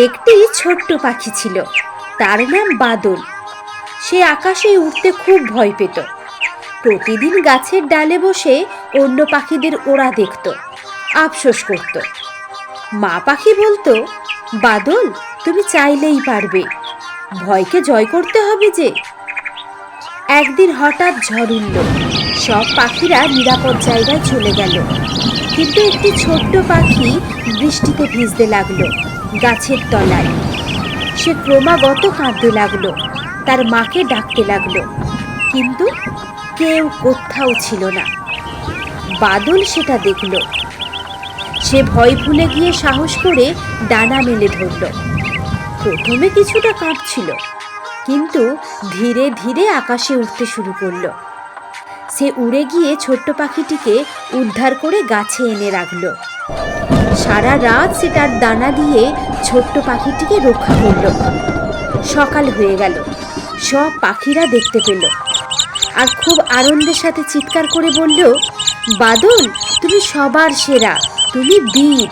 একটি ছোট্ট পাখি ছিল, তার নাম বাদল। সে আকাশে উঠতে খুব ভয় পেত। প্রতিদিন গাছের ডালে বসে অন্য পাখিদের ওড়া দেখত, আফসোস করত। মা পাখি বলতো, বাদল, তুমি চাইলেই পারবে, ভয়কে জয় করতে হবে যে। একদিন হঠাৎ ঝড় উঠল, সব পাখিরা নিরাপদ জায়গায় চলে গেল, কিন্তু একটি ছোট্ট পাখি বৃষ্টিতে ভিজতে লাগলো গাছের তলায়। সে ক্রমাগত কাঁদতে লাগলো, তার মাকে ডাকতে লাগলো, কিন্তু কেউ কোথাও ছিল না। বাদল সেটা দেখল। সে ভয় ভুলে গিয়ে সাহস করে ডানা মেলে ধরল। প্রথমে কিছুটা কাঁপছিল, কিন্তু ধীরে ধীরে আকাশে উঠতে শুরু করলো। সে উড়ে গিয়ে ছোট্ট পাখিটিকে উদ্ধার করে গাছে এনে রাখল। সারা রাত সে তার দানা দিয়ে ছোট্ট পাখিটিকে রক্ষা করল। সকাল হয়ে গেল, সব পাখিরা দেখতে পেল আর খুব আনন্দের সাথে চিৎকার করে বলল, বাদল, তুমি সবার সেরা, তুমি বীর।